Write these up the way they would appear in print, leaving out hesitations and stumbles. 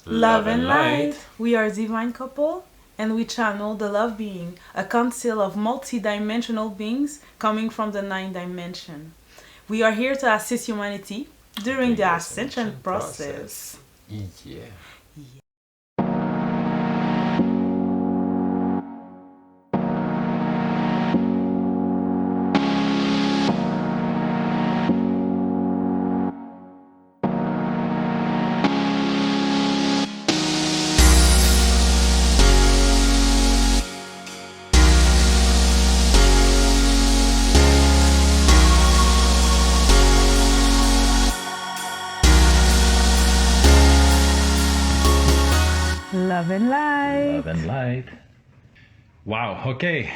Love and light. We are a divine couple, and we channel the love being, a council of multi-dimensional beings coming from the ninth dimension. We are here to assist humanity during the ascension process. Yeah. Love and light. Love and light. Wow. Okay.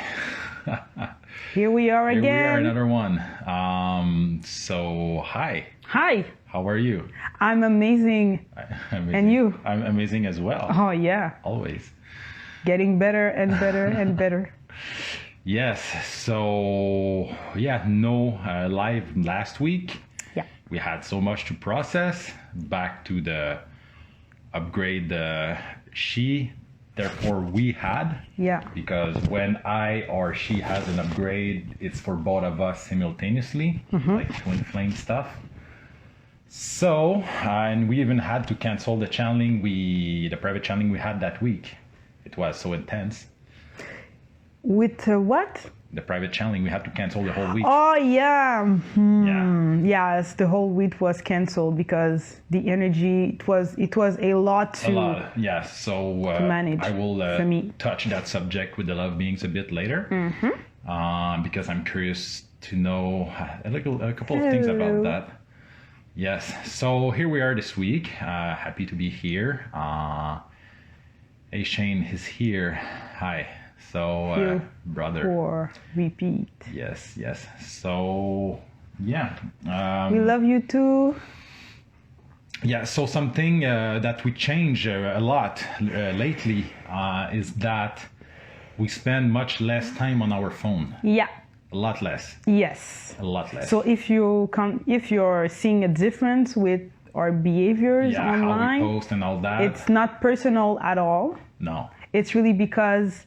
Here we are Here we again. are, another one. So hi. Hi, How are you? I'm amazing. Amazing. And you? I'm amazing as well. Oh yeah, Always. getting better and better and better. Yes. So yeah, no live last week. Yeah. We had so much to process. Back to the upgrade she, therefore we had. Yeah. Because when I or she has an upgrade, it's for both of us simultaneously, like twin flame stuff. So, and we even had to cancel the channeling the private channeling we had that week. It was so intense. With what? The private channeling, we had to cancel the whole week. Oh yeah. Yeah. Yes, the whole week was cancelled because the energy it was a lot to A lot, yes. So manage I will for me. touch that subject with the love beings a bit later, because I'm curious to know a couple of things about Hello. that. Yes. So here we are this week. Happy to be here. Hey, Shane is here. Hi. So Here brother. for repeat. Yes. Yes. So yeah. We love you too. Yeah, so something that we change a lot lately is that we spend much less time on our phone. Yeah. A lot less. Yes. A lot less. So if you're seeing a difference with our behaviors yeah, how online, we post and all that. it's not personal at all. No. It's really because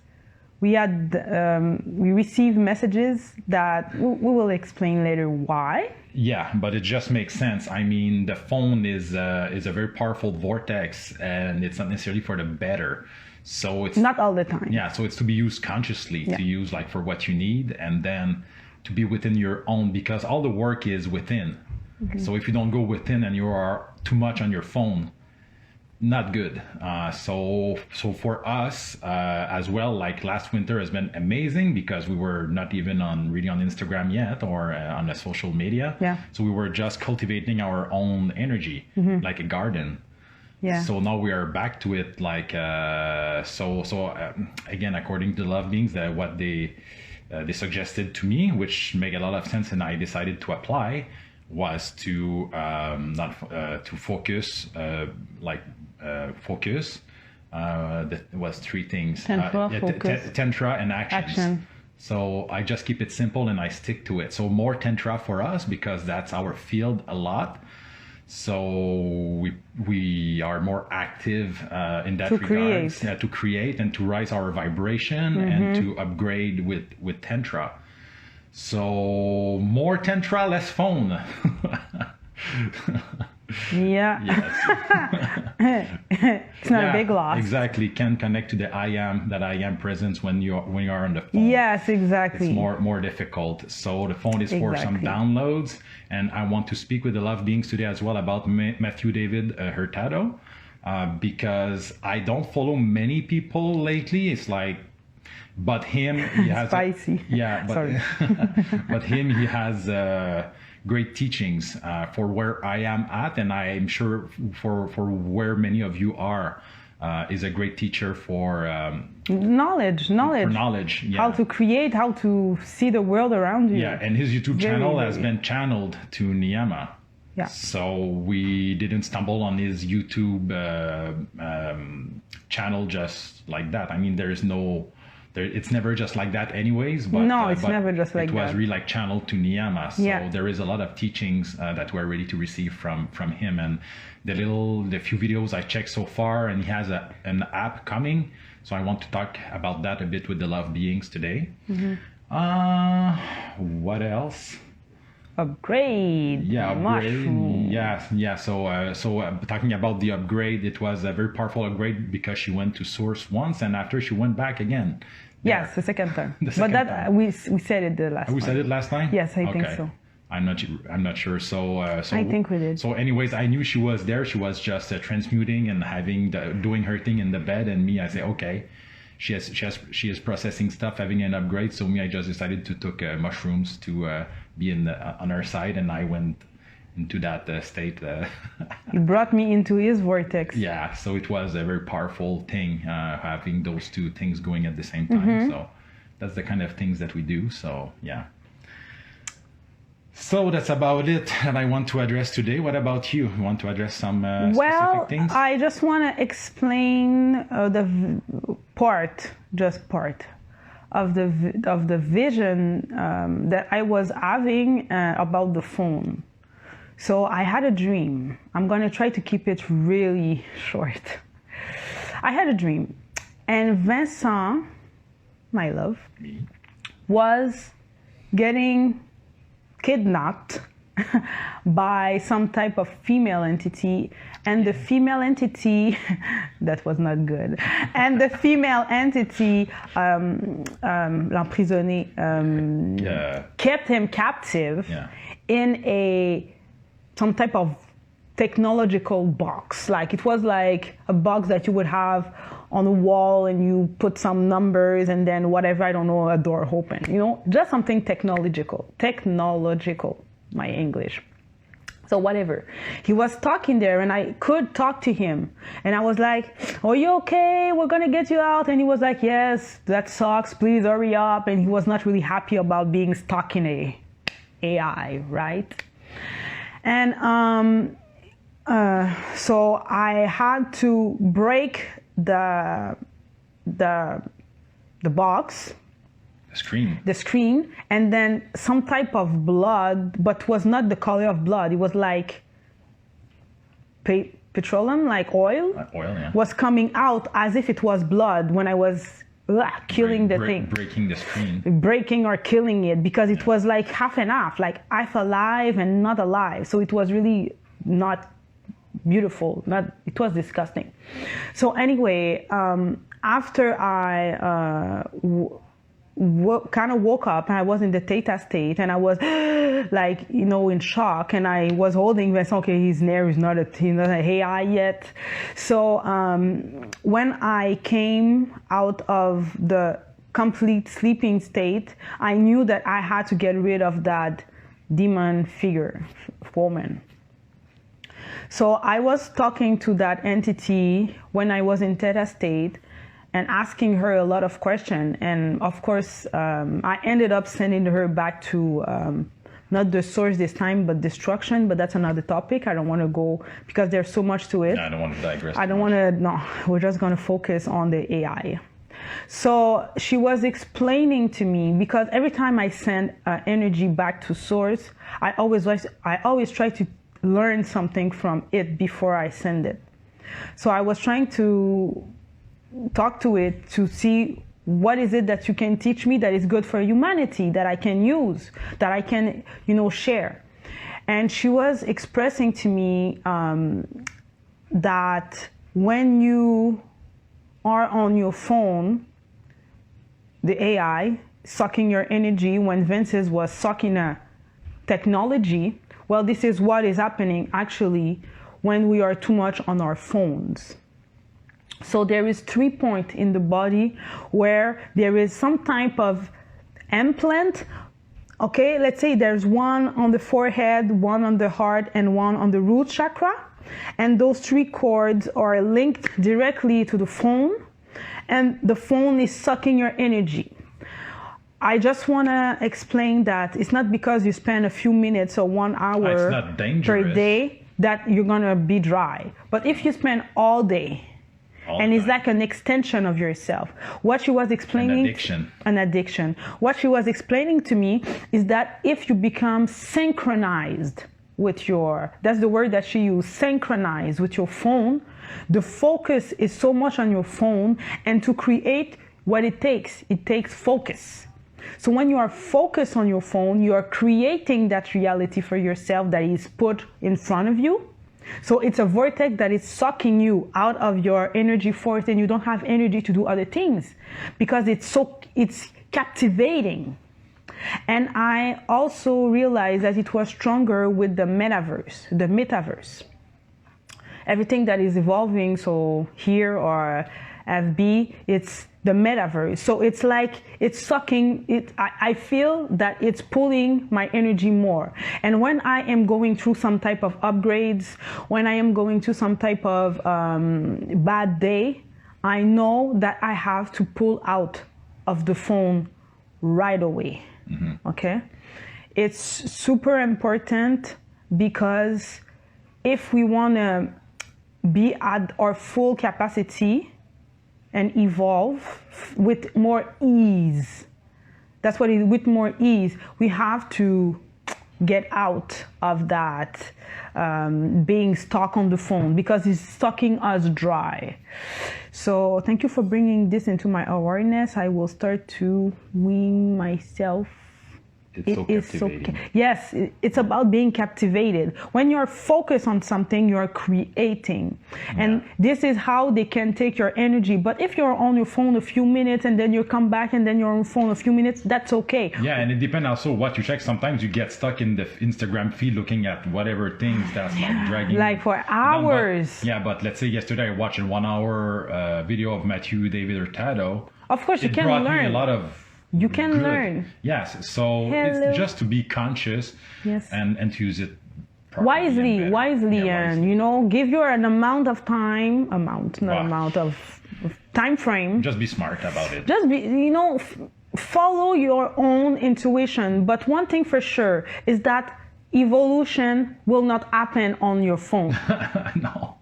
we received messages that we will explain later why. Yeah, but it just makes sense. I mean, the phone is a very powerful vortex, and it's not necessarily for the better. So it's Not all the time. Yeah, so it's to be used consciously, Yeah. to use like for what you need, and then to be within your own, because all the work is within. So if you don't go within and you are too much on your phone, not good. So for us as well, like last winter has been amazing because we were not even really on Instagram yet or on the social media. Yeah. So we were just cultivating our own energy, like a garden. Yeah. So now we are back to it, like again, according to Love Beings, what they suggested to me, which make a lot of sense, and I decided to apply, was to to focus, focus. That was three things: Tantra, focus. tantra, and actions. Action. So I just keep it simple and I stick to it. So more tantra for us because that's our field a lot. So we are more active in that To regard. create. Yeah, to create and to rise our vibration and to upgrade with tantra. So more tantra, less phone. Yeah. Yes. It's not Yeah, a big loss. Exactly. Can connect to the I am presence when you are on the phone. Yes, exactly. It's more difficult. So the phone is for some Exactly. downloads, and I want to speak with the love beings today as well about Matthew David Hurtado, because I don't follow many people lately. It's like, but him, he has Spicy. yeah, but Sorry. but him, he has great teachings for where I am at, and I am sure for where many of you are. Is a great teacher for Knowledge. knowledge. Yeah. How to create, how to see the world around you. Yeah, and his YouTube Very, channel has very- been channeled to Niyama. Yeah. So we didn't stumble on his YouTube channel just like that. I mean, there's no it's never just like that anyways, but no, it's never just like that. It was that. really like channeled to Niyama, so Yeah. there is a lot of teachings that we're ready to receive from him. And the few videos I checked so far, and he has an app coming, so I want to talk about that a bit with the love beings today. What else? Upgrade. Yeah, upgrade. Mushroom. Yeah. So talking about the upgrade, it was a very powerful upgrade because she went to source once, and after she went back again. Yes, the second time. The second but time. we said it the last time. We said it last time. Yes, I think so. I'm not sure. So I think we did. So anyways, I knew she was there. She was just transmuting and doing her thing in the bed, and me, I say okay. She is processing stuff, having an upgrade. So me, I just decided to take mushrooms to be on her side, and I went into that state. He brought me into his vortex. Yeah, so it was a very powerful thing, having those two things going at the same time. So that's the kind of things that we do. So yeah. So that's about it that I want to address today. What about you? You want to address some specific things? I just want to explain the part of the vision that I was having about the phone. So I had a dream. I'm going to try to keep it really short. I had a dream, and Vincent, my love, was getting kidnapped by some type of female entity, and the female entity that was not good, and the female entity l'emprisonné, kept him captive in some type of technological box. Like it was like a box that you would have on a wall, and you put some numbers, and then whatever, I don't know, a door open, just something technological, my English. So whatever, he was talking there, and I could talk to him, and I was like, are you okay? We're gonna get you out. And he was like, yes, that sucks, please hurry up. And he was not really happy about being stuck in a AI, right? And so I had to break the box, the screen, and then some type of blood, but was not the color of blood. It was like petroleum, like oil, was coming out as if it was blood when I was killing the thing, breaking the screen, breaking or killing it, because it was like half and half, like half alive and not alive. So it was really not beautiful. It was disgusting. So anyway, after I kind of woke up, and I was in the theta state, and I was like, in shock, and I was holding Vincent. Okay, he's not a AI yet. So when I came out of the complete sleeping state, I knew that I had to get rid of that demon figure, woman. So I was talking to that entity when I was in theta state, and asking her a lot of questions. And of course, I ended up sending her back to not the source this time, but destruction. But that's another topic. I don't want to go, because there's so much to it. I don't want to digress. I don't want to, no, we're just going to focus on the AI. So she was explaining to me, because every time I send energy back to source, I always try to learn something from it before I send it. So I was trying to talk to it to see what is it that you can teach me that is good for humanity, that I can use, that I can, share. And she was expressing to me that when you are on your phone, the AI sucking your energy, when Vince's was sucking a technology, well, this is what is happening actually when we are too much on our phones. So there is 3 points in the body where there is some type of implant. Okay, let's say there's one on the forehead, one on the heart, and one on the root chakra. And those 3 cords are linked directly to the phone, and the phone is sucking your energy. I just want to explain that it's not because you spend a few minutes or 1 hour per day that you're going to be dry. But if you spend all day, All and the it's time. like an extension of yourself. What she was explaining, an addiction. What she was explaining to me is that if you become synchronized with your, that's the word that she used, synchronized with your phone, the focus is so much on your phone, and to create what it takes focus. So when you are focused on your phone, you are creating that reality for yourself that is put in front of you. So it's a vortex that is sucking you out of your energy force, and you don't have energy to do other things because it's captivating. And I also realized that it was stronger with the metaverse. Everything that is evolving, so here or FB, it's the metaverse. So it's like it's sucking it. I feel that it's pulling my energy more. And when I am going through some type of upgrades, when I am going through some type of bad day, I know that I have to pull out of the phone right away. Mm-hmm. Okay? It's super important because if we want to be at our full capacity and evolve with more ease, that's what it is, with more ease, we have to get out of that being stuck on the phone because it's sucking us dry. So thank you for bringing this into my awareness. I will start to wean myself. It's so captivating. Yes, it's about being captivated. When you're focused on something, you're creating. Yeah. And this is how they can take your energy. But if you're on your phone a few minutes and then you come back and then you're on your phone a few minutes, that's okay. Yeah, and it depends also what you check. Sometimes you get stuck in the Instagram feed looking at whatever things that's like dragging. Like for hours. But let's say yesterday I watched a 1 hour video of David Hurtado. Of course, you can learn. It learn. Me a lot of You can good. learn. Yes, so Hello. It's just to be conscious. Yes. and to use it properly wisely, and you know, give your an amount of time, amount of time frame. Just be smart about it. Just be, you know, follow your own intuition. But one thing for sure is that evolution will not happen on your phone. No.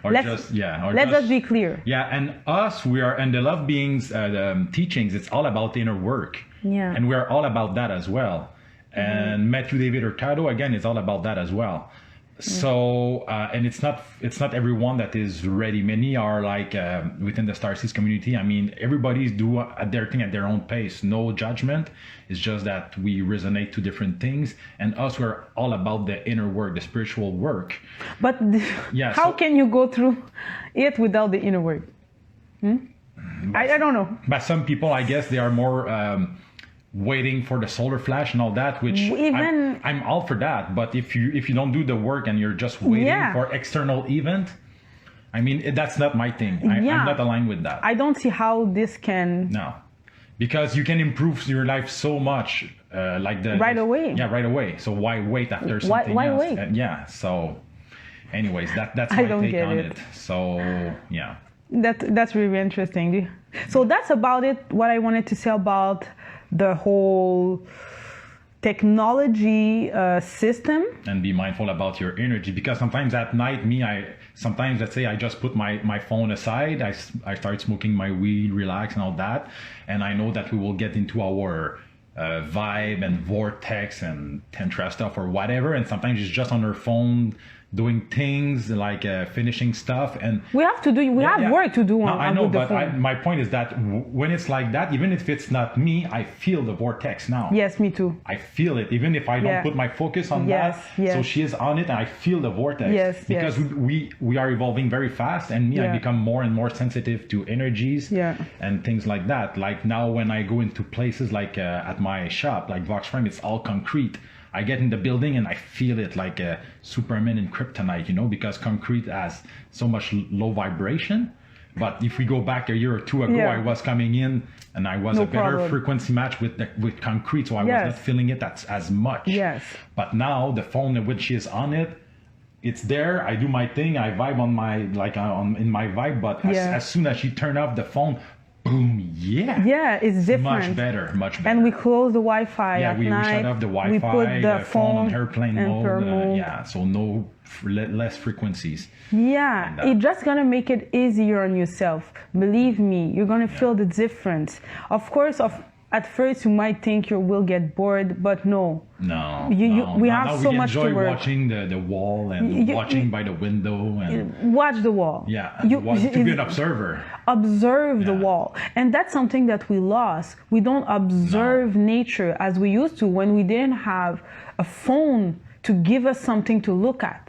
Let's just be clear. Yeah, and us, we are, and the Love Beings the teachings, it's all about inner work. Yeah. And we're all about that as well. And David Hurtado, again, is all about that as well. So, and it's not everyone that is ready. Many are like within the Starseeds community. I mean, everybody's do their thing at their own pace. No judgment. It's just that we resonate to different things. And us, we're all about the inner work, the spiritual work. But how can you go through it without the inner work? I don't know. But some people, I guess, they are more waiting for the solar flash and all that, which I'm all for that. But if you don't do the work and you're just waiting for external event, I mean, that's not my thing. I'm not aligned with that. I don't see how this can. No, because you can improve your life so much, right away. Yeah, right away. So why wait after something why else? wait? So, anyways, that's my take on it. So yeah. That's really interesting. So that's about it. What I wanted to say about the whole technology system. And be mindful about your energy, because sometimes at night, sometimes let's say I just put my phone aside, I start smoking my weed, relax and all that, and I know that we will get into our vibe and vortex and tantra stuff or whatever, and sometimes it's just on her phone doing things like finishing stuff, and we have work to do. I know, but my point is that when it's like that, even if it's not me, I feel the vortex now. Yes, me too. I feel it, even if I don't put my focus on that. Yes. So she is on it, and I feel the vortex. Yes, because we are evolving very fast, and I become more and more sensitive to energies and things like that. Like now, when I go into places like at my shop, like Vox Frame, it's all concrete. I get in the building and I feel it like a Superman in kryptonite, because concrete has so much low vibration. But if we go back a year or two ago, I was coming in and I was better frequency match with concrete, so I was not feeling it as much. Yes. But now the phone, when she is on it, it's there. I do my thing. I vibe on my in my vibe. But as soon as she turned off the phone, boom, yeah. Yeah, it's different. Much better, much better. And we close the Wi-Fi at we night. shut off the Wi-Fi, We put the phone on airplane in mode. mode. Yeah, so no less frequencies. Yeah, it's just gonna make it easier on yourself. Believe me, you're gonna feel the difference. Of course, at first you might think you will get bored, but no. No, we have so much to work. We enjoy watching the wall and watching by the window and watch the wall. Yeah, to be an observer. Observe the wall, and that's something that we lost. We don't observe nature as we used to when we didn't have a phone to give us something to look at.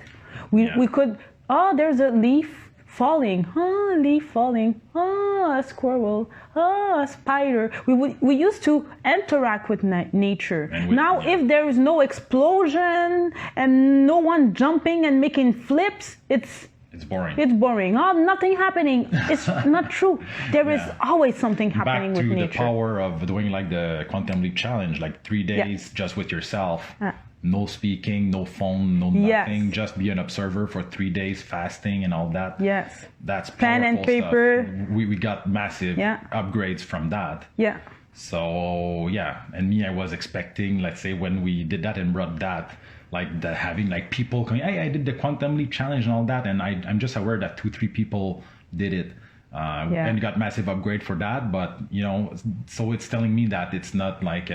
We could, oh, there's a leaf falling, oh, a leaf falling, oh, a squirrel, oh, a spider. We used to interact with nature. Now, if there is no explosion and no one jumping and making flips, it's boring. It's boring. Oh, nothing happening. It's not true. There is always something happening with nature. Back to the power of doing like the Quantum Leap Challenge, like 3 days just with yourself. No speaking, no phone, no nothing. Just be an observer for 3 days, fasting and all that. Yes. That's powerful pen and paper. Stuff. We got massive upgrades from that. Yeah. So and me, I was expecting, let's say, when we did that and brought that, like having like people coming, hey, I did the Quantum Leap Challenge and all that, and I'm just aware that 2-3 people did it. And got massive upgrade for that, but so it's telling me that it's not like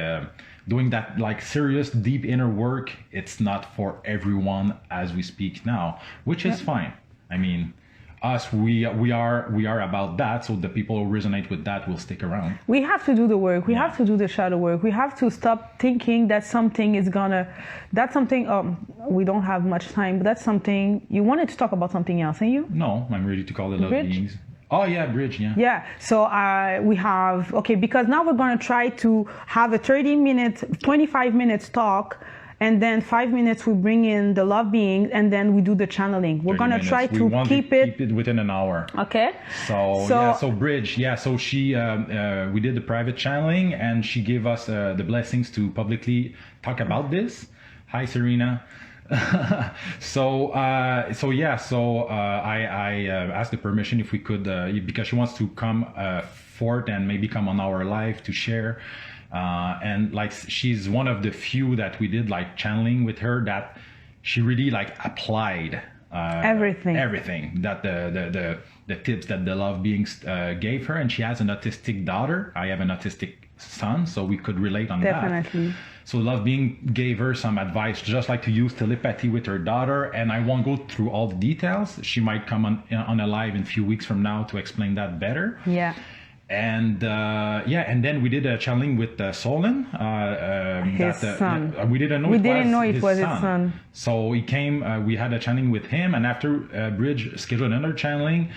doing that like serious deep inner work. It's not for everyone as we speak now, which is fine. I mean, us, we are about that, so the people who resonate with that will stick around. We have to do the work. We have to do the shadow work. We have to stop thinking that something is gonna. That's something. We don't have much time, but that's something. You wanted to talk about something else, ain't you? No, I'm ready to call it love beings. Oh yeah, bridge, yeah. Yeah, so we have, because now we're going to try to have a 25 minutes talk, and then 5 minutes we bring in the love being, and then we do the channeling. We're going to try to keep it within an hour. Okay. So bridge, so she, we did the private channeling, and she gave us the blessings to publicly talk about this. Hi, Serena. So I asked the permission if we could, because she wants to come forth and maybe come on our live to share, and like she's one of the few that we did like channeling with her that she really like applied everything that the tips that the love beings gave her. And she has an autistic daughter. I have an autistic son, so we could relate on that. So love being gave her some advice, just like to use telepathy with her daughter. And I won't go through all the details. She might come on a live in a few weeks from now to explain that better. Yeah. And and then we did a channeling with Solon. His son. We didn't know it was his son. So he came. We had a channeling with him, and after Bridge scheduled another channeling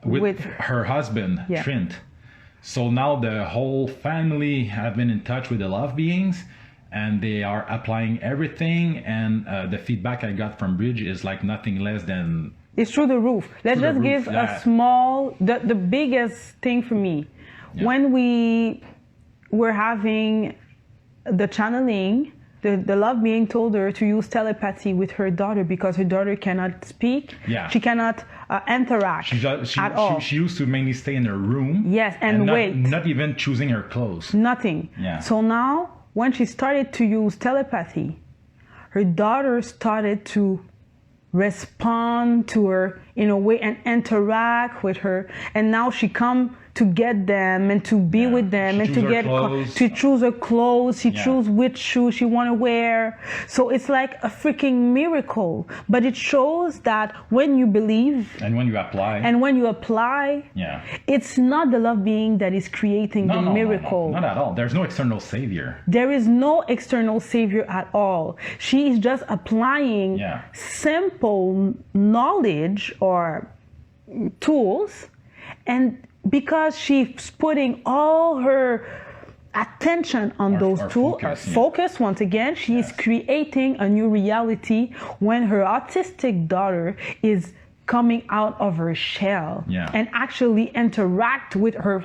with her husband, Trent. So now the whole family have been in touch with the love beings, and they are applying everything. And the feedback I got from Bridge is like nothing less than. It's through the roof. Let's just give a small. The biggest thing for me. When we were having the channeling, the love being told her to use telepathy with her daughter because her daughter cannot speak. Yeah. She cannot interact at all. She used to mainly stay in her room. Yes, and wait. Not even choosing her clothes. Nothing. Yeah. So now, when she started to use telepathy, her daughter started to respond to her in a way and interact with her. And now she come to get them and to be with them and to get to choose her clothes. She choose which shoes she want to wear. So it's like a freaking miracle. But it shows that when you believe and when you apply, it's not the love being that is creating the miracle. No, not at all. There's no external savior. There is no external savior at all. She is just applying simple knowledge or tools, and because she's putting all her attention on those tools, focus once again, she is creating a new reality when her autistic daughter is coming out of her shell and actually interact with her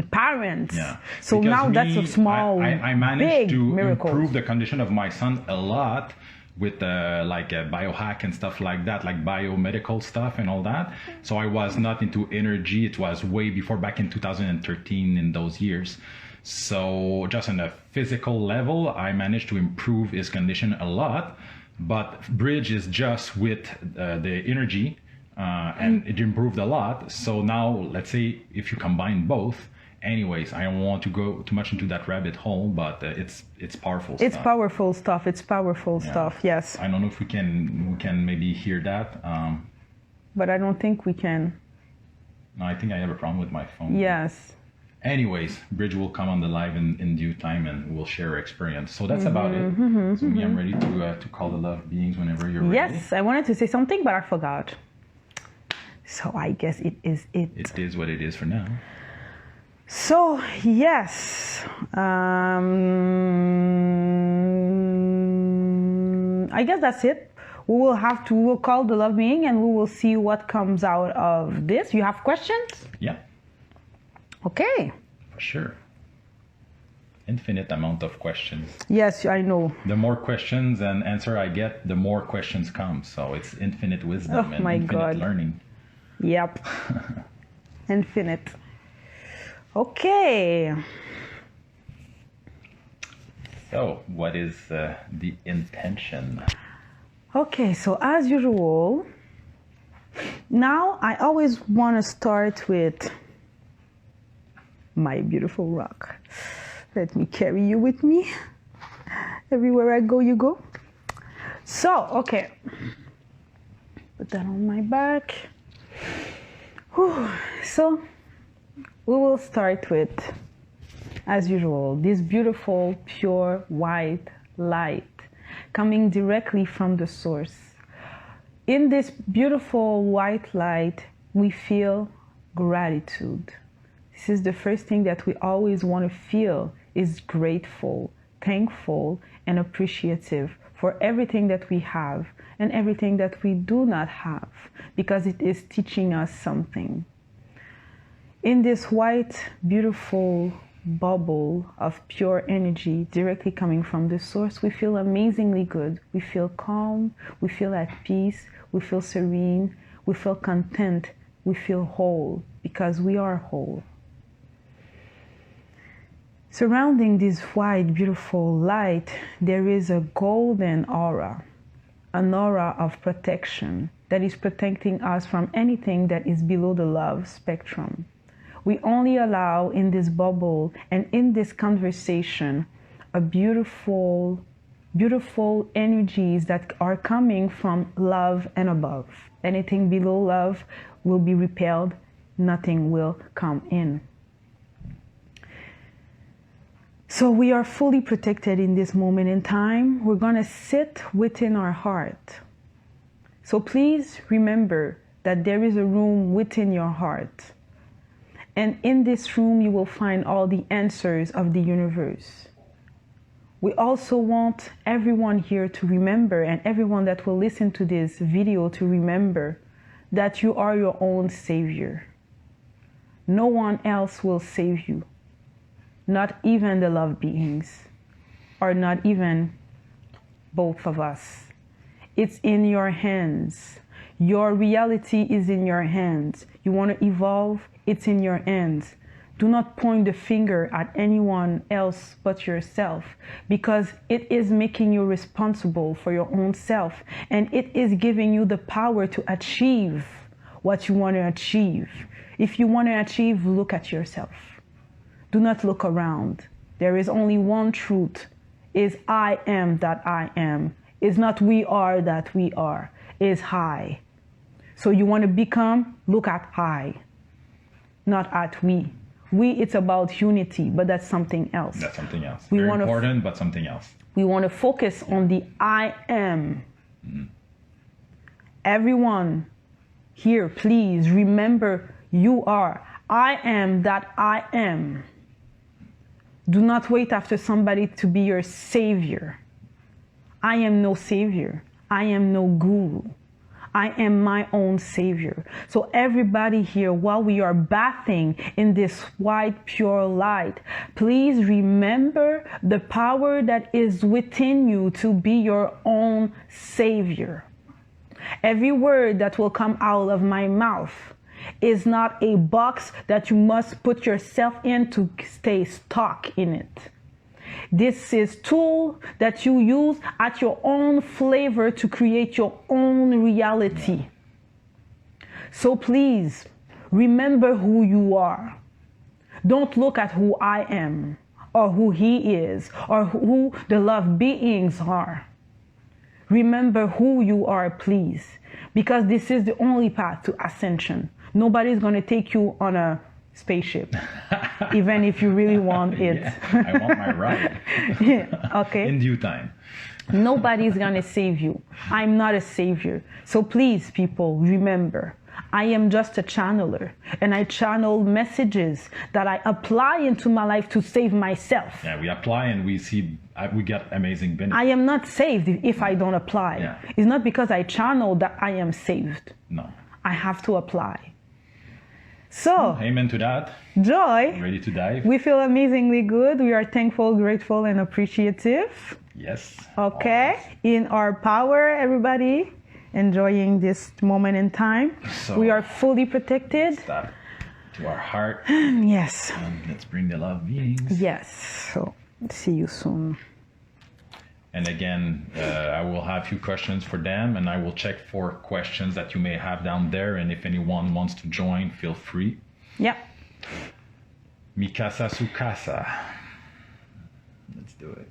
parents. So because now that's a small, I managed big to miracle. improve the condition of my son a lot with like biohack and stuff like that, like biomedical stuff and all that. So I was not into energy. It was way before, back in 2013, in those years. So just on a physical level, I managed to improve his condition a lot. But bridge is just with the energy, and it improved a lot. So now, let's say if you combine both, anyways, I don't want to go too much into that rabbit hole, but it's powerful stuff. It's powerful stuff. It's powerful stuff. Yes. I don't know if we can maybe hear that. But I don't think we can. No, I think I have a problem with my phone. Yes. Anyways, Bridge will come on the live in due time, and we'll share our experience. So that's about it. So me, I'm ready to call the love beings whenever you're ready. Yes, I wanted to say something, but I forgot. So I guess it is it. It is what it is for now. So yes, I guess that's it. We'll call the love being, and we will see what comes out of this. You have questions? Yeah. Okay. For sure. Infinite amount of questions. Yes, I know. The more questions and answer I get, the more questions come. So it's infinite wisdom and infinite learning. Yep. Infinite. Okay. So what is the intention? Okay, so as usual, now I always want to start with my beautiful rock. Let me carry you with me. Everywhere I go, you go. So, okay. Put that on my back. Whew. So, we will start with, as usual, this beautiful, pure, white light coming directly from the source. In this beautiful white light, we feel gratitude. This is the first thing that we always want to feel, is grateful, thankful, and appreciative for everything that we have and everything that we do not have, because it is teaching us something. In this white, beautiful bubble of pure energy directly coming from the source, we feel amazingly good. We feel calm, we feel at peace, we feel serene, we feel content, we feel whole, because we are whole. Surrounding this white, beautiful light, there is a golden aura, an aura of protection that is protecting us from anything that is below the love spectrum. We only allow in this bubble and in this conversation a beautiful, beautiful energies that are coming from love and above. Anything below love will be repelled, nothing will come in. So we are fully protected in this moment in time. We're going to sit within our heart. So please remember that there is a room within your heart. And in this room, you will find all the answers of the universe. We also want everyone here to remember, and everyone that will listen to this video to remember, that you are your own savior. No one else will save you. Not even the love beings, or not even both of us. It's in your hands. Your reality is in your hands. You want to evolve? It's in your hands. Do not point the finger at anyone else but yourself, because it is making you responsible for your own self, and it is giving you the power to achieve what you want to achieve. If you want to achieve, look at yourself. Do not look around. There is only one truth, is I am that I am. Is not we are that we are. Is high. So you want to become, look at high, not at we. We, it's about unity, but that's something else. That's something else. We Very important, but something else. We want to focus on the I am. Mm-hmm. Everyone here, please remember you are. I am that I am. Do not wait after somebody to be your savior. I am no savior. I am no guru. I am my own savior. So everybody here, while we are bathing in this white, pure light, please remember the power that is within you to be your own savior. Every word that will come out of my mouth is not a box that you must put yourself in to stay stuck in it. This is tool that you use at your own flavor to create your own reality. So please, remember who you are. Don't look at who I am, or who he is, or who the love beings are. Remember who you are, please, because this is the only path to ascension. Nobody's going to take you on a spaceship, even if you really want it. Yeah, I want my ride. Okay. In due time. Nobody's going to save you. I'm not a savior. So please, people, remember, I am just a channeler, and I channel messages that I apply into my life to save myself. Yeah, we apply and we see, we get amazing benefits. I am not saved if I don't apply. Yeah. It's not because I channel that I am saved. No. I have to apply. So, Amen to that. Joy, Ready to dive? we feel amazingly good. We are thankful, grateful, and appreciative. Yes. Okay, Always. in our power, everybody, enjoying this moment in time. So, we are fully protected. Stop to our heart. Yes. And let's bring the love beings. Yes. So, see you soon. And again, I will have a few questions for them, and I will check for questions that you may have down there. And if anyone wants to join, feel free. Yeah. Mikasa Sukasa. Let's do it.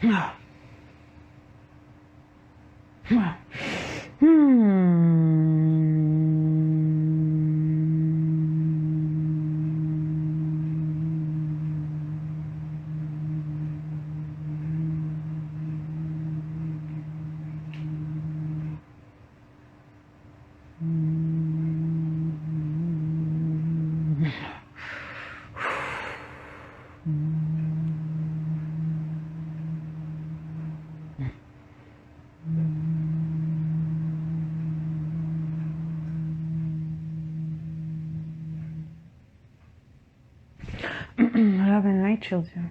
Love and light, children.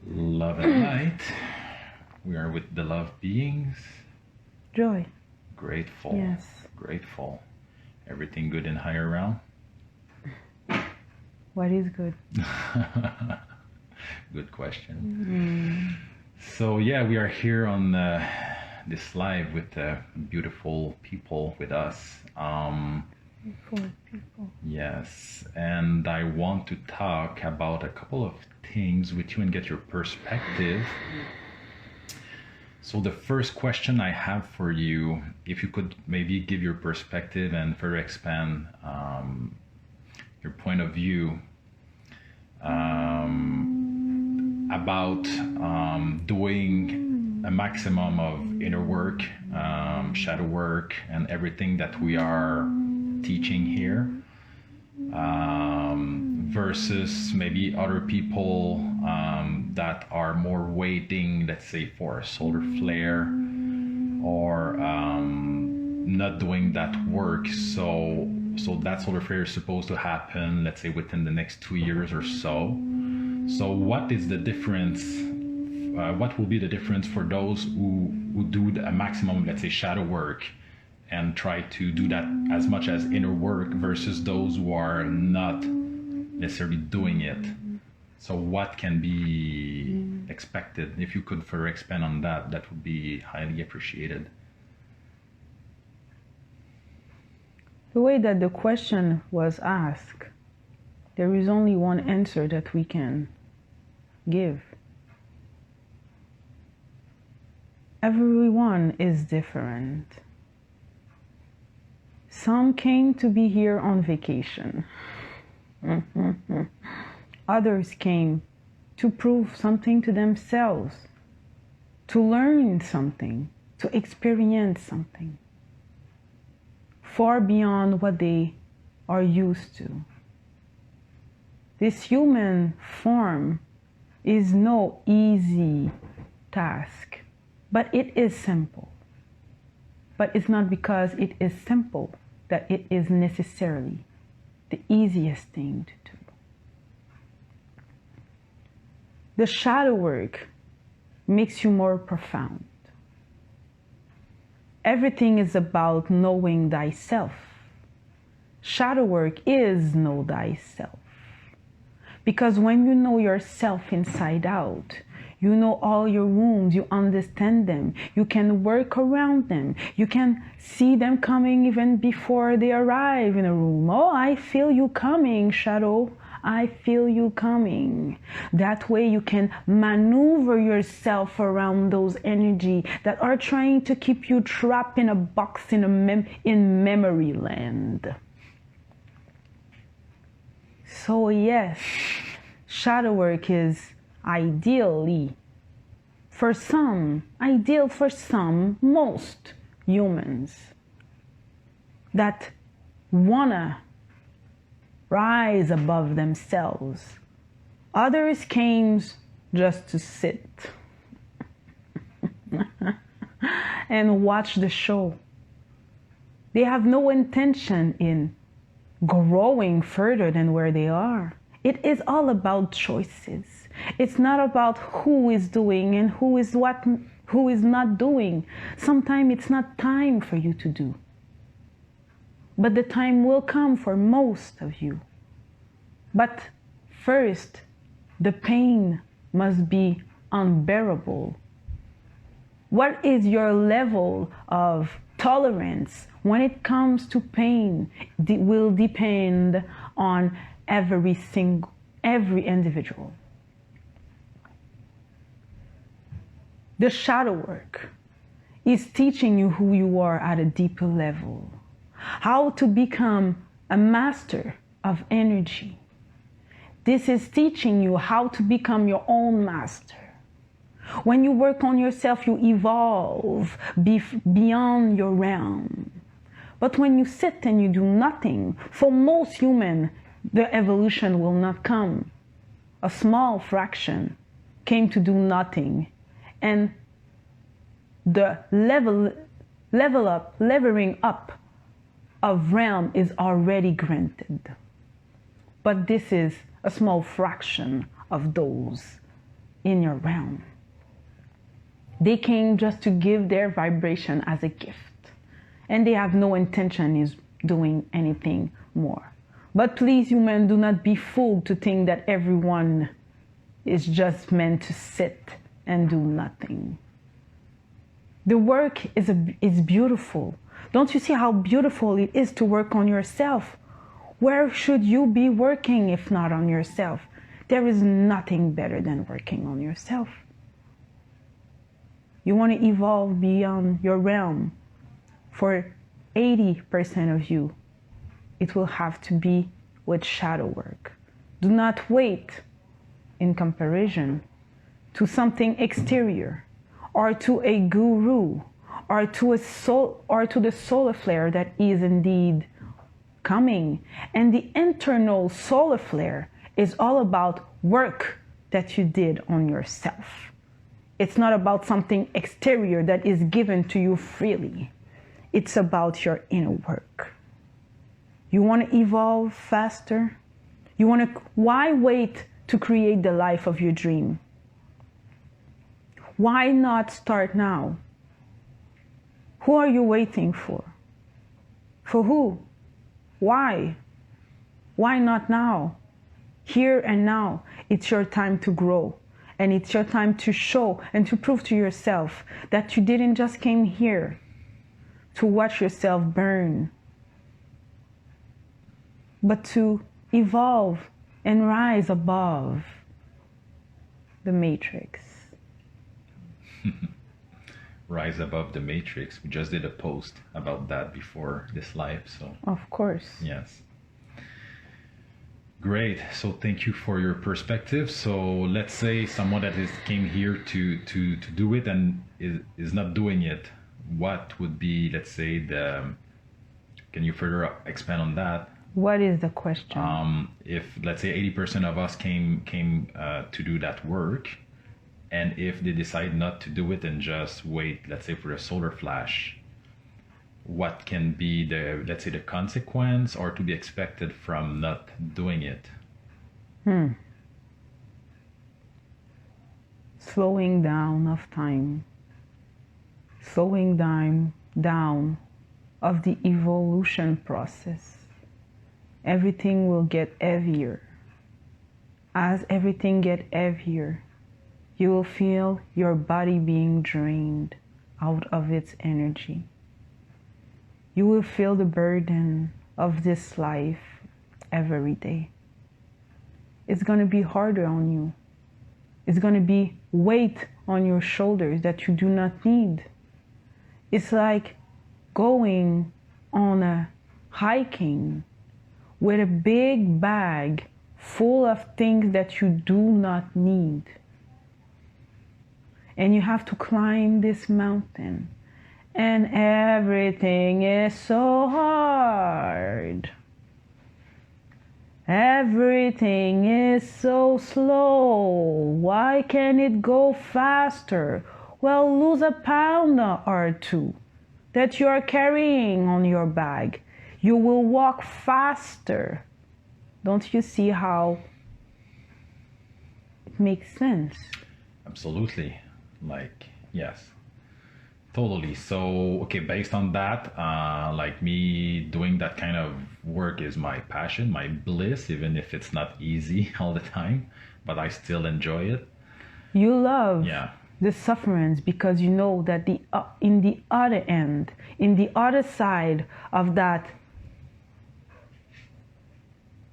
Love and light. We are with the love beings. Joy. Grateful. Yes. Grateful. Everything good in higher realm? What is good? Good question. So yeah, we are here on this live with beautiful people with us. Beautiful people. Yes, and I want to talk about a couple of things with you and get your perspective. So the first question I have for you, if you could maybe give your perspective and further expand your point of view about doing a maximum of inner work, shadow work, and everything that we are teaching here, versus maybe other people that are more waiting, let's say, for a solar flare, or not doing that work. So that solar flare is supposed to happen, let's say, within the next 2 years or so. So what is the difference? What will be the difference for those who do a maximum, let's say, shadow work and try to do that as much as inner work versus those who are not necessarily doing it? So what can be expected? If you could further expand on that, that would be highly appreciated. The way that the question was asked, there is only one answer that we can give. Everyone is different. Some came to be here on vacation. Others came to prove something to themselves, to learn something, to experience something far beyond what they are used to. This human form is no easy task, but it is simple. But it's not because it is simple that it is necessarily the easiest thing to do. The shadow work makes you more profound. Everything is about knowing thyself. Shadow work is know thyself. Because when you know yourself inside out, you know all your wounds, you understand them, you can work around them, you can see them coming even before they arrive in a room. Oh, I feel you coming, shadow. I feel you coming. That way you can maneuver yourself around those energy that are trying to keep you trapped in a box in memory land. So yes, shadow work is ideal for some, most humans that wanna rise above themselves. Others came just to sit and watch the show. They have no intention in growing further than where they are. It is all about choices. It's not about who is doing and who is not doing. Sometimes it's not time for you to do. But the time will come for most of you. But first, the pain must be unbearable. What is your level of tolerance when it comes to pain? It will depend on every individual. The shadow work is teaching you who you are at a deeper level, how to become a master of energy. This is teaching you how to become your own master. When you work on yourself, you evolve beyond your realm. But when you sit and you do nothing, for most humans, the evolution will not come. A small fraction came to do nothing, and the leveling up of realm is already granted. But this is a small fraction of those in your realm. They came just to give their vibration as a gift, and they have no intention is doing anything more. But please, human, do not be fooled to think that everyone is just meant to sit and do nothing. The work is beautiful. Don't you see how beautiful it is to work on yourself? Where should you be working if not on yourself? There is nothing better than working on yourself. You want to evolve beyond your realm. For 80% of you, it will have to be with shadow work. Do not wait in comparison to something exterior, or to a guru, or to the solar flare that is indeed coming. And the internal solar flare is all about work that you did on yourself. It's not about something exterior that is given to you freely. It's about your inner work. You want to evolve faster? Why wait to create the life of your dream? Why not start now? Who are you waiting for? For who? Why? Why not now? Here and now, it's your time to grow. And it's your time to show and to prove to yourself that you didn't just came here to watch yourself burn, but to evolve and rise above the matrix. Rise above the matrix. We just did a post about that before this live, so of course. Yes. Great. So thank you for your perspective. So let's say someone that came here to do it and is not doing it. What would be, let's say, can you further expand on that? What is the question? If, let's say, 80% of us came to do that work, and if they decide not to do it and just wait, let's say, for a solar flash, what can be the, let's say, the consequence or to be expected from not doing it? Slowing down of time. Slowing down of the evolution process. Everything will get heavier. As everything gets heavier, you will feel your body being drained out of its energy. You will feel the burden of this life every day. It's going to be harder on you. It's going to be weight on your shoulders that you do not need. It's like going on a hiking with a big bag full of things that you do not need. And you have to climb this mountain. And everything is so hard. Everything is so slow. Why can't it go faster? Well, lose a pound or two that you are carrying on your bag. You will walk faster. Don't you see how it makes sense? Absolutely. Like, yes. Totally. So, okay, based on that, like me doing that kind of work is my passion, my bliss, even if it's not easy all the time, but I still enjoy it. You love the sufferance because you know that in the other end, in the other side of that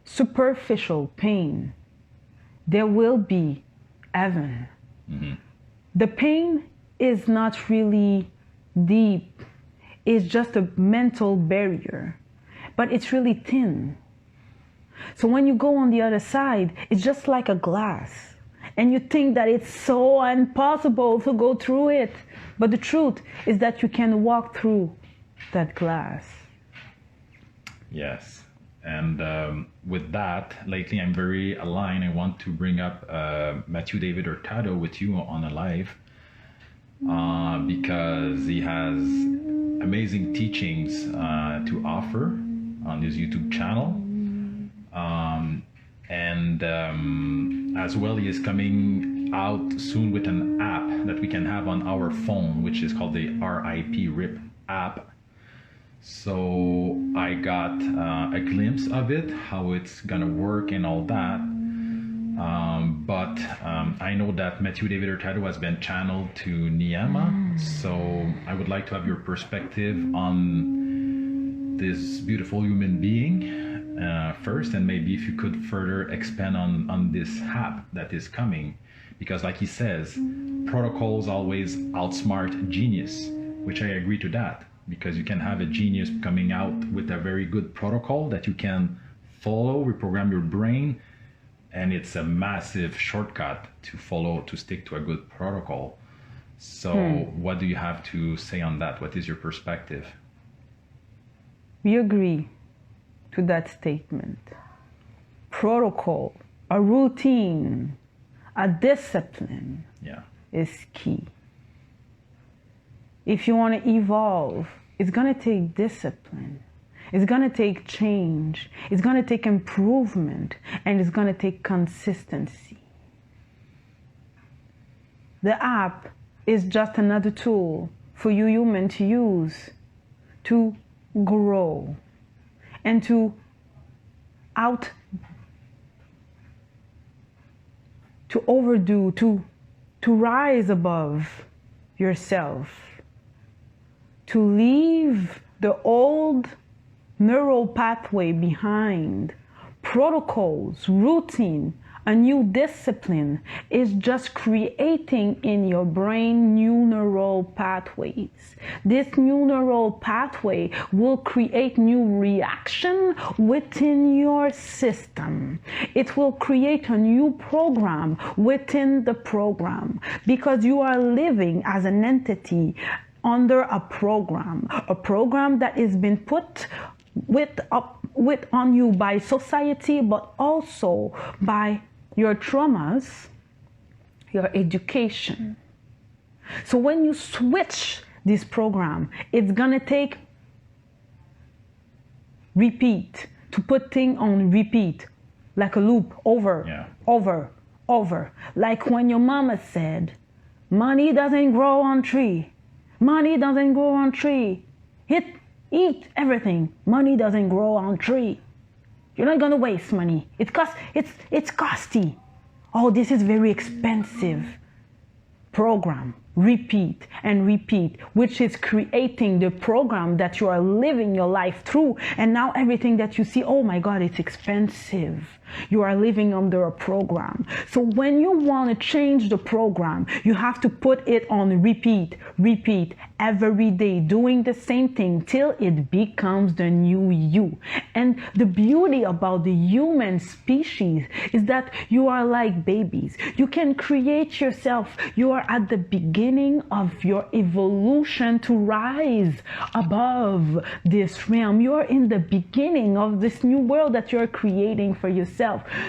superficial pain, there will be heaven. Mm-hmm. The pain is not really deep. It's just a mental barrier, but it's really thin. So when you go on the other side, it's just like a glass. And you think that it's so impossible to go through it. But the truth is that you can walk through that glass. Yes. And with that, lately I'm very aligned. I want to bring up Matthew David Hurtado with you on a live because he has amazing teachings to offer on his YouTube channel. As well, he is coming out soon with an app that we can have on our phone, which is called the RIP app. So I got a glimpse of it, how it's gonna work and all that. But I know that Matthew David Hurtado has been channeled to Niyama. So I would like to have your perspective on this beautiful human being first, and maybe if you could further expand on this app that is coming, because like he says, protocols always outsmart genius, which I agree to that, because you can have a genius coming out with a very good protocol that you can follow, reprogram your brain, and it's a massive shortcut to follow, to stick to a good protocol. So what do you have to say on that? What is your perspective? We agree to that statement. Protocol, a routine, a discipline is key. If you want to evolve, it's going to take discipline. It's going to take change. It's going to take improvement. And it's going to take consistency. The app is just another tool for you human to use to grow and to overdo, to rise above yourself, to leave the old neural pathway behind. Protocols, routine, a new discipline is just creating in your brain new neural pathways. This new neural pathway will create new reaction within your system. It will create a new program within the program, because you are living as an entity under a program that has been put on you by society, but also by your traumas, your education. So when you switch this program, it's gonna take repeat, to put things on repeat, like a loop, over. Like when your mama said, money doesn't grow on tree. Money doesn't grow on tree. Eat everything. Money doesn't grow on tree. You're not gonna waste money. It's costly. Oh, this is very expensive. Program, repeat and repeat, which is creating the program that you are living your life through. And now everything that you see, oh my God, it's expensive. You are living under a program. So when you want to change the program, you have to put it on repeat every day, doing the same thing till it becomes the new you. And the beauty about the human species is that you are like babies. You can create yourself. You are at the beginning of your evolution to rise above this realm. You are in the beginning of this new world that you're creating for yourself.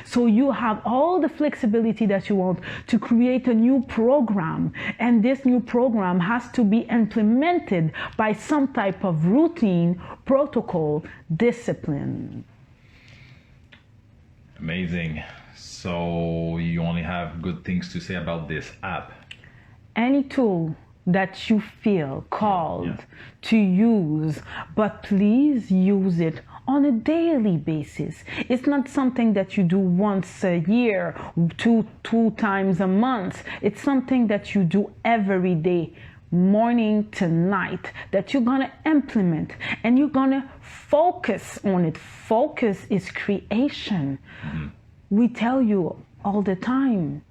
So you have all the flexibility that you want to create a new program, and this new program has to be implemented by some type of routine, protocol, discipline. Amazing. So you only have good things to say about this app. Any tool that you feel called to use, but please use it on a daily basis. It's not something that you do once a year, two times a month. It's something that you do every day, morning to night, that you're gonna implement, and you're gonna focus on it. Focus is creation. We tell you all the time,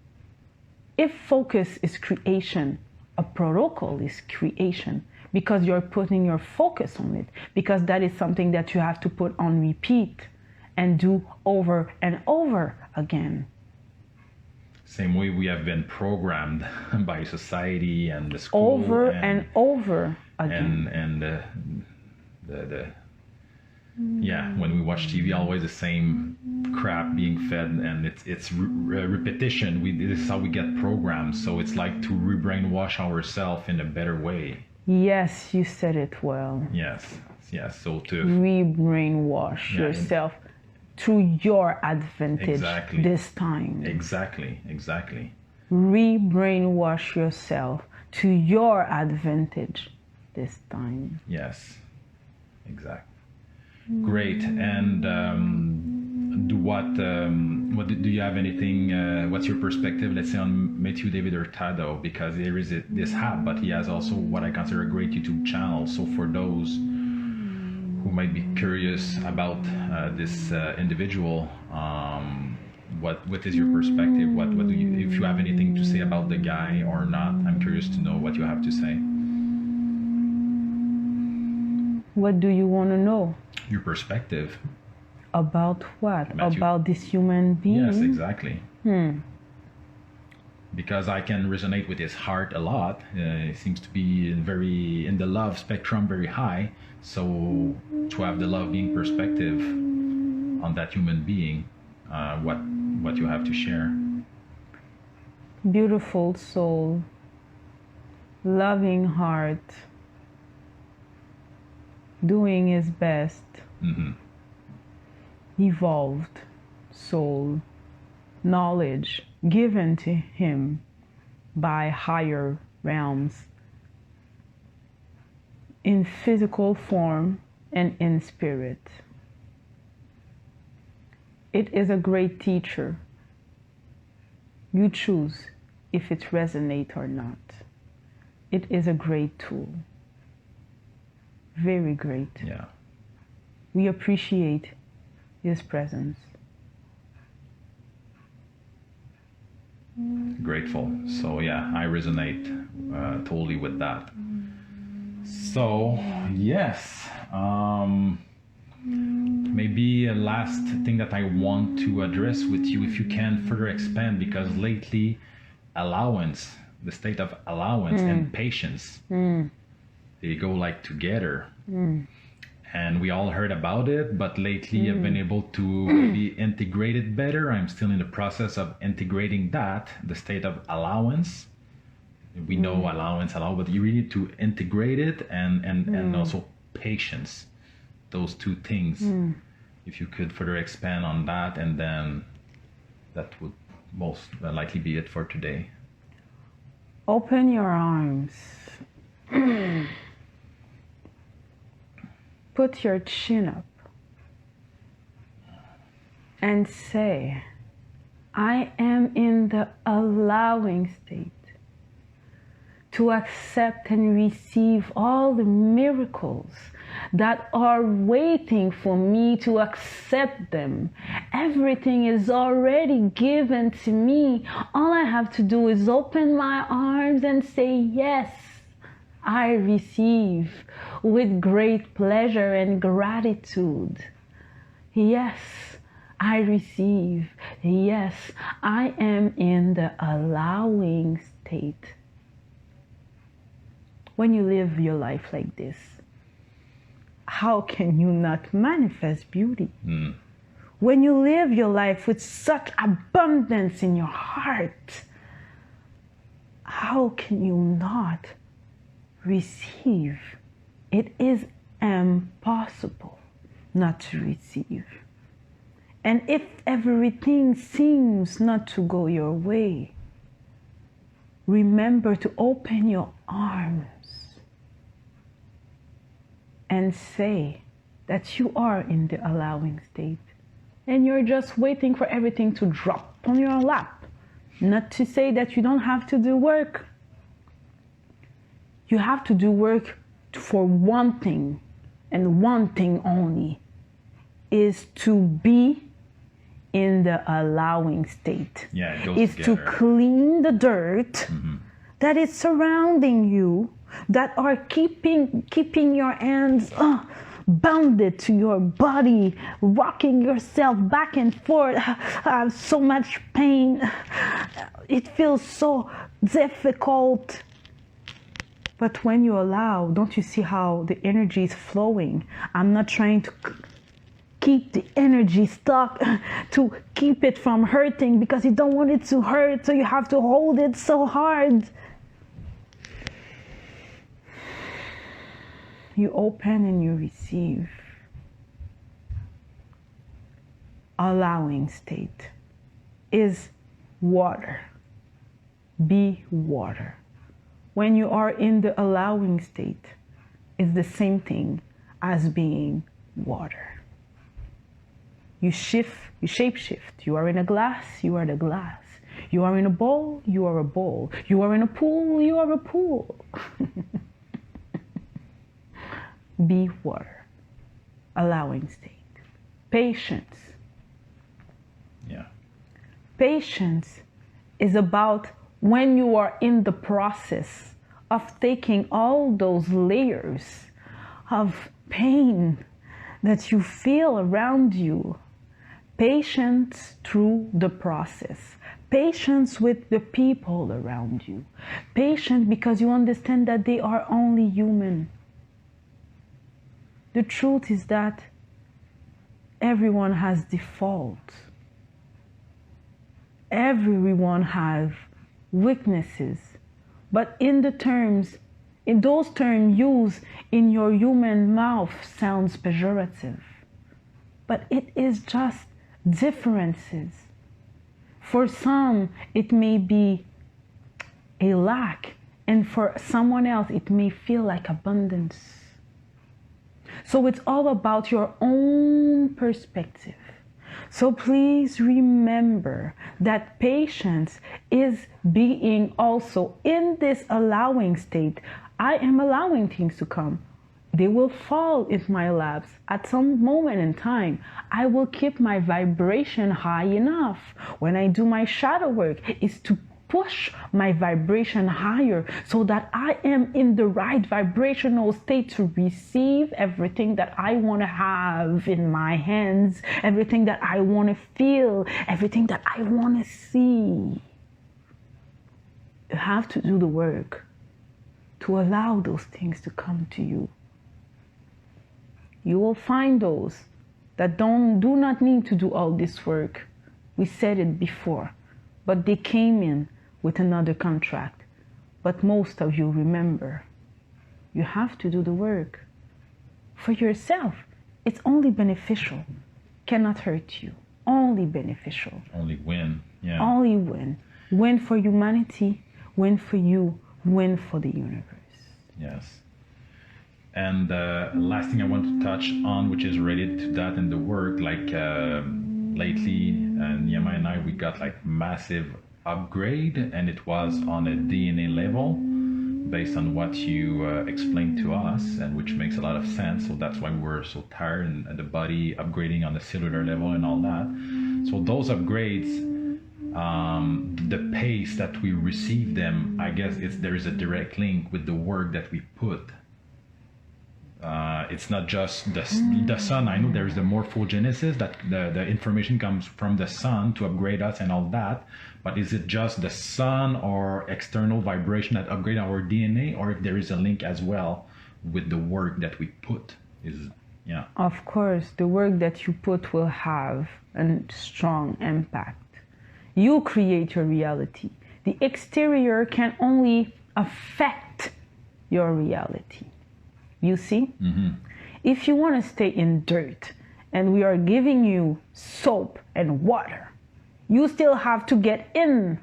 if focus is creation, A protocol is creation because you're putting your focus on it, because that is something that you have to put on repeat and do over and over again. Same way we have been programmed by society and the school. Over and over again. And the yeah, when we watch TV, always the same crap being fed, and it's repetition. This is how we get programmed. So it's like to re-brainwash ourselves in a better way. Yes, you said it well. Yes. So to re-brainwash yourself to your advantage this time. Exactly. Re-brainwash yourself to your advantage this time. Yes, exactly. Great. And do you have anything? What's your perspective? Let's say on Matthew David Hurtado, because there is this hat, but he has also what I consider a great YouTube channel. So for those who might be curious about this individual, what is your perspective? What do you, if you have anything to say about the guy or not? I'm curious to know what you have to say. What do you want to know? Your perspective. About what? About this human being? Yes, exactly. Because I can resonate with his heart a lot. It seems to be very in the love spectrum, very high. So to have the love being perspective on that human being, what you have to share. Beautiful soul, loving heart, doing his best, evolved soul, knowledge given to him by higher realms in physical form and in spirit. It is a great teacher. You choose if it resonates or not. It is a great tool. Very great. Yeah. We appreciate his presence. Grateful. So yeah, I resonate totally with that. So yes, maybe a last thing that I want to address with you, if you can further expand, because lately allowance, the state of allowance and patience, they go like together. And we all heard about it, but lately I've been able to maybe integrate it better. I'm still in the process of integrating that, the state of allowance. We know allowance, but you really need to integrate it and also patience. Those two things. If you could further expand on that, and then that would most likely be it for today. Open your arms. Put your chin up and say, I am in the allowing state to accept and receive all the miracles that are waiting for me to accept them. Everything is already given to me. All I have to do is open my arms and say, yes, I receive with great pleasure and gratitude. Yes, I receive. Yes, I am in the allowing state. When you live your life like this, how can you not manifest beauty? When you live your life with such abundance in your heart, how can you not receive? It is impossible not to receive. And if everything seems not to go your way, remember to open your arms and say that you are in the allowing state and you're just waiting for everything to drop on your lap. Not to say that you don't have to do work. You have to do work for one thing, and one thing only, is to be in the allowing state. Yeah, it goes is together. to clean the dirt that is surrounding you, that are keeping your hands bounded to your body, rocking yourself back and forth. I have so much pain. It feels so difficult. But when you allow, don't you see how the energy is flowing? I'm not trying to keep the energy stuck, to keep it from hurting, because you don't want it to hurt, so you have to hold it so hard. You open and you receive. Allowing state is water. Be water. When you are in the allowing state, it's the same thing as being water. You shift, you shape shift. You are in a glass, you are the glass. You are in a bowl, you are a bowl. You are in a pool, you are a pool. Be water. Allowing state. Patience. Yeah. Patience is about when you are in the process of taking all those layers of pain that you feel around you. Patience through the process. Patience with the people around you. Patience because you understand that they are only human. The truth is that everyone has defaults. Everyone has weaknesses. But in those terms used in your human mouth sounds pejorative. But it is just differences. For some, it may be a lack, and for someone else, it may feel like abundance. So it's all about your own perspective. So please remember that patience is being also in this allowing state. I am allowing things to come. They will fall in my laps at some moment in time. I will keep my vibration high enough. When I do my shadow work, is to push my vibration higher so that I am in the right vibrational state to receive everything that I want to have in my hands, everything that I want to feel, everything that I want to see. You have to do the work to allow those things to come to you. You will find those that do not need to do all this work. We said it before, but they came in with another contract. But most of you remember, you have to do the work for yourself. It's only beneficial, cannot hurt you. Only beneficial. Only win. Yeah. Only win. Win for humanity, win for you, win for the universe. Yes. And last thing I want to touch on, which is related to that and the work, like lately, Nehemiah and I, we got like massive upgrade, and it was on a DNA level based on what you explained to us, and which makes a lot of sense. So that's why we're so tired, and the body upgrading on the cellular level and all that. So those upgrades, the pace that we receive them, I guess there is a direct link with the work that we put. It's not just the sun. I know there's the morphogenesis, that the information comes from the sun to upgrade us and all that. But is it just the sun or external vibration that upgrade our DNA, or if there is a link as well with the work that we put? Of course, the work that you put will have a strong impact. You create your reality. The exterior can only affect your reality. You see? Mm-hmm. If you want to stay in dirt and we are giving you soap and water, you still have to get in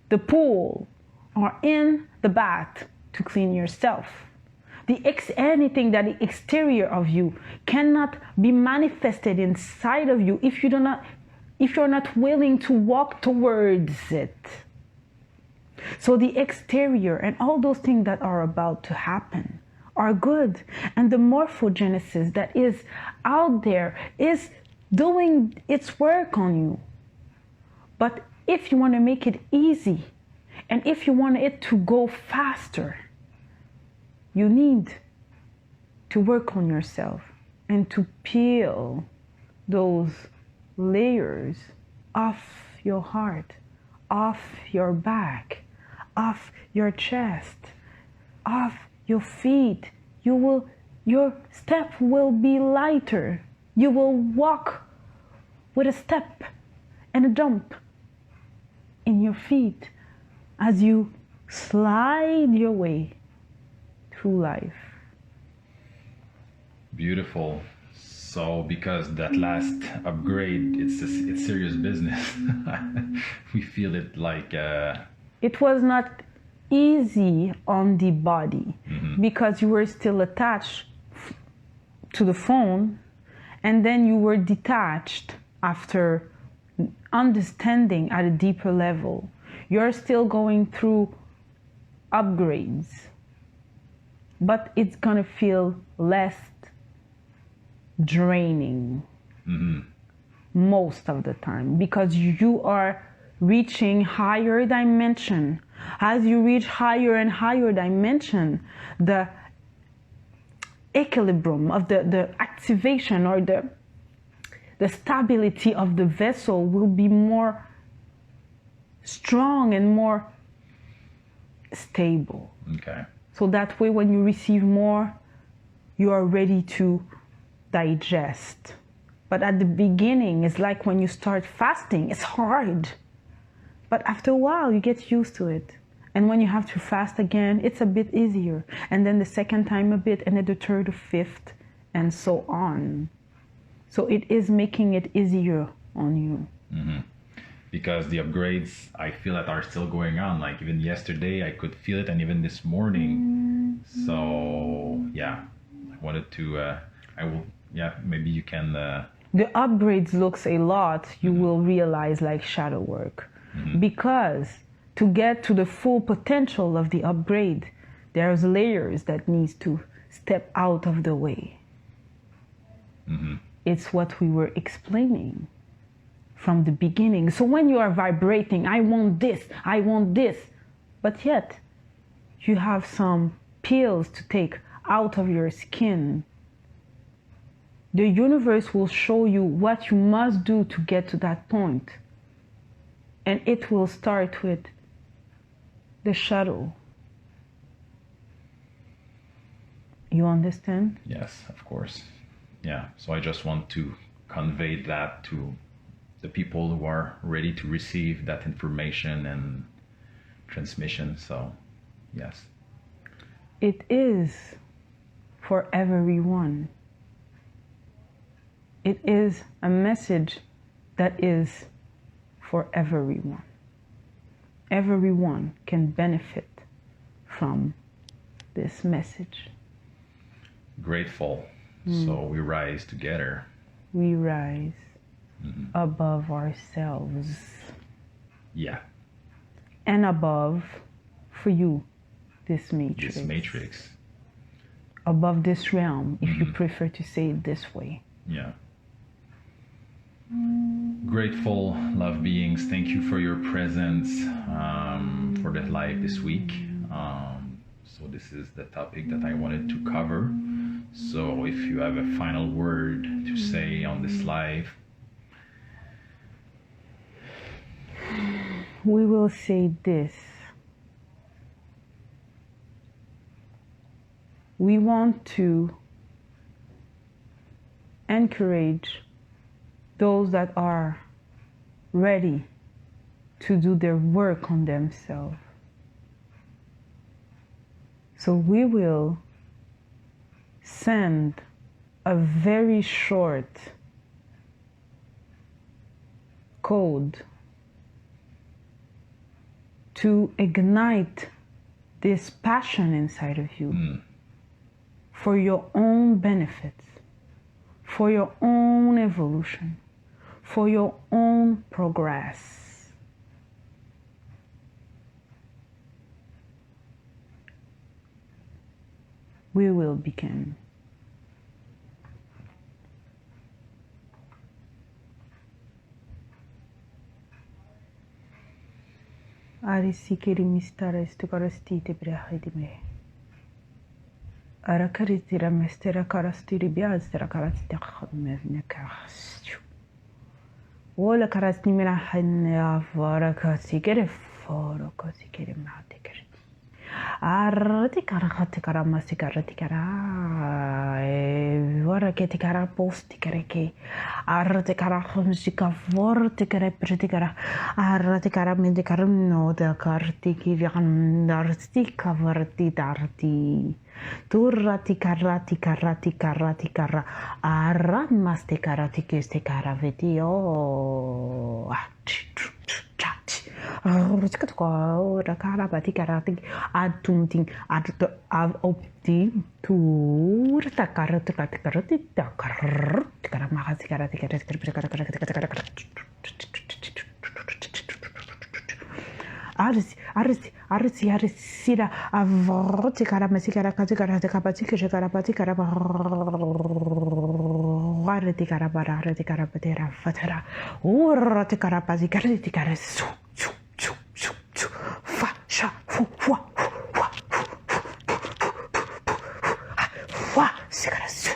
the pool or in the bath to clean yourself. Anything that the exterior of you cannot be manifested inside of you if you're not willing to walk towards it. So the exterior and all those things that are about to happen are good, and the morphogenesis that is out there is doing its work on you. But if you want to make it easy And if you want it to go faster, you need to work on yourself and to peel those layers off your heart, off your back, off your chest, off your feet. Your step will be lighter. You will walk with a step and a jump in your feet as you slide your way through life. Beautiful. So because that last upgrade, it's serious business. We feel it like it was not easy on the body because you were still attached to the phone, and then you were detached after understanding at a deeper level. You're still going through upgrades, but it's gonna feel less draining most of the time because you are reaching higher dimension. As you reach higher and higher dimension, the equilibrium of the activation or the stability of the vessel will be more strong and more stable. okay. So that way when you receive more, you are ready to digest. But at the beginning, it's like when you start fasting, it's hard. But after a while, you get used to it. And when you have to fast again, it's a bit easier. And then the second time a bit, and then the third, the fifth, and so on. So it is making it easier on you. Because the upgrades, I feel that are still going on. Like even yesterday, I could feel it, and even this morning. So yeah, I wanted to. I will. Yeah, maybe you can. The upgrades looks a lot. You will realize like shadow work, because to get to the full potential of the upgrade, there's layers that needs to step out of the way. It's what we were explaining from the beginning. So when you are vibrating, I want this, but yet you have some pills to take out of your skin. The universe will show you what you must do to get to that point. And it will start with the shadow. You understand? Yes, of course. Yeah. So I just want to convey that to the people who are ready to receive that information and transmission. So, yes. It is for everyone. It is a message that is for everyone. Everyone can benefit from this message. Grateful. So we rise together. We rise above ourselves. Yeah. And above, for you, this matrix. This matrix. Above this realm, if you prefer to say it this way. Yeah. Grateful, love beings. Thank you for your presence for the live this week. So this is the topic that I wanted to cover. So if you have a final word to say on this live. We will say this. We want to encourage those that are ready to do their work on themselves. So we will send a very short code to ignite this passion inside of you for your own benefits, for your own evolution, for your own progress. We will begin. I Arisikiri mistares tu karastite brahidime. Arakaritira mestera karastiri biazera karastakhamevnekastu. Ola karasti mirahin avarakasi foro kosikiri matikari. Arati karakati karamasi karati kara. Varaketi kara posti kareke. Arati karahamsika vorti kare pritikara. Arati karamindi karamno da karti kirian dartika varti darti. Turrati karati karati karati kara. Aramaste karati kiste karavetio. Ora karabati karati adunting opti turta karati karati karamahati karati Arsi sira avroti karamasi karakati karati kapati karapati karabati karabarati karapati rafatara urati karapati karati karasu fa sha fu wa wa sikarasu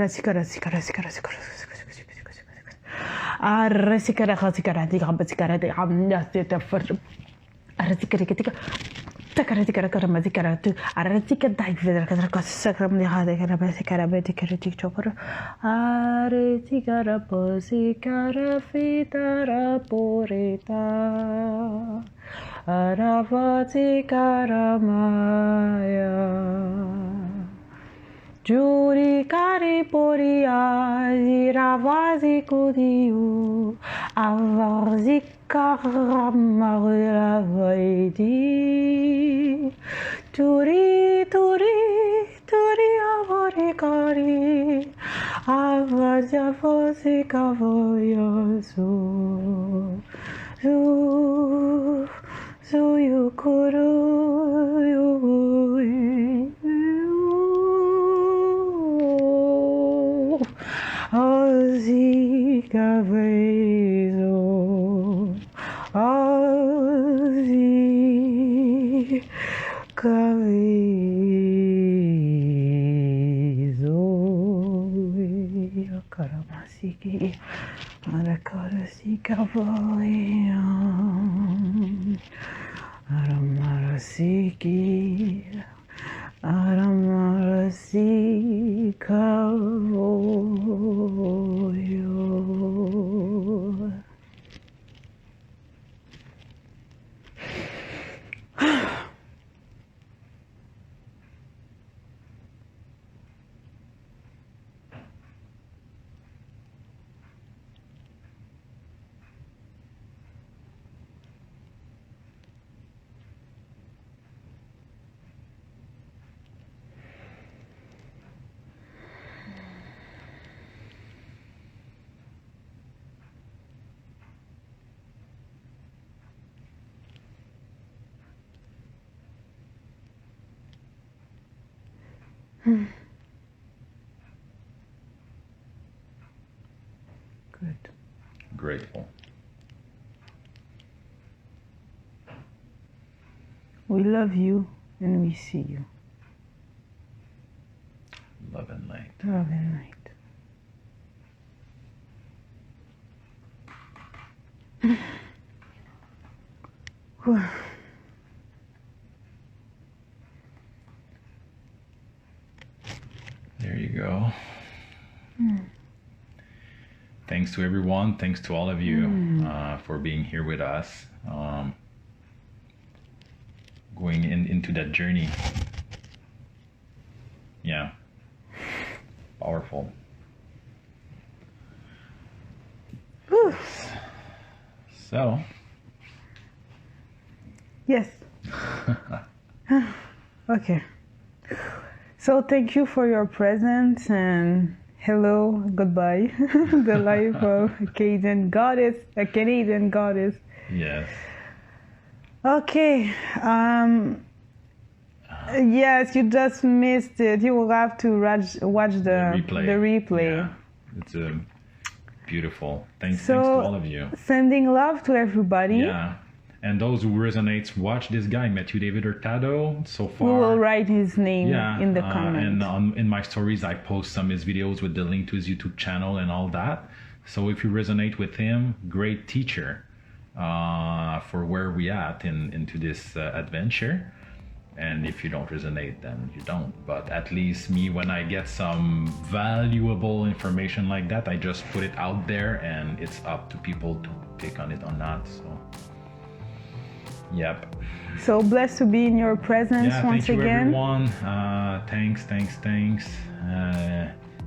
sikara arsikara khasikara digabasikara digamnasitafar arsikara takaratikara karamazikara tu aratika daikvedra kasakram dihade karabasikara betikara tikchopar arsikara posikara fitara porita aravatikara maya Juri kari poria ziravazi kudiu avazi karamagla vaidi turi avari kari avazi avozi kavoyosu zu yukuru Ozzy Cavezo, Ozzy Cavezo, Karamasiki, Arakarasi Cavoya, Aramarasiki. Aramarasi kavoyo. Good. Grateful. We love you and we see you. Love and light. Love and light. There you go. Thanks to everyone. Thanks to all of you for being here with us. Going into that journey. Yeah. Powerful. Whew. So. Yes. Okay. So thank you for your presence and hello, goodbye. The life of a Canadian goddess. Yes. Okay. Yes, you just missed it. You will have to watch the replay. It's beautiful. Thanks to all of you. Sending love to everybody. Yeah. And those who resonates, watch this guy, Matthew David Hurtado. So far, we will write his name in the comments. And in my stories, I post some of his videos with the link to his YouTube channel and all that. So if you resonate with him, great teacher for where we at into this adventure. And if you don't resonate, then you don't. But at least me, when I get some valuable information like that, I just put it out there, and it's up to people to pick on it or not. So. Yep. So blessed to be in your presence once thank you, again. Everyone. Thanks.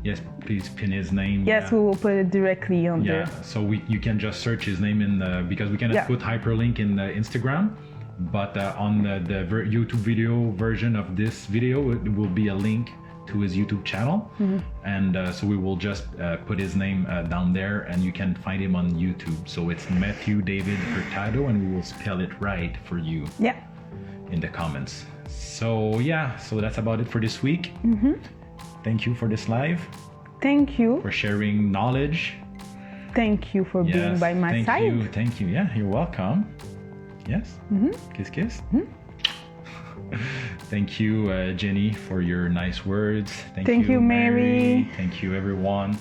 Yes, please pin his name. Yes, we will put it directly on there. Yeah, so you can just search his name because we cannot put hyperlink in the Instagram, but on the YouTube video version of this video, it will be a link to his YouTube channel, and so we will just put his name down there, and you can find him on YouTube. So it's Matthew David Hurtado, and we will spell it right for you in the comments. So so that's about it for this week. Thank you for this live. Thank you for sharing knowledge. Thank you for being by my side. Thank you. Yeah, you're welcome. Yes. Kiss, kiss. Thank you, Jenny, for your nice words. Thank you, Mary. Thank you, everyone.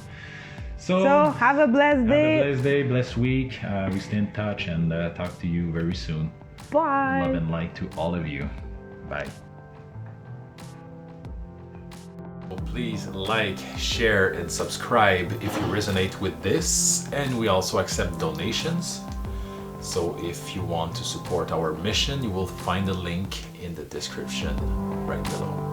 So have a blessed day. Have a blessed day, blessed week. We stay in touch and talk to you very soon. Bye. Love and light to all of you. Bye. Please like, share, and subscribe if you resonate with this. And we also accept donations. So if you want to support our mission, you will find the link in the description right below.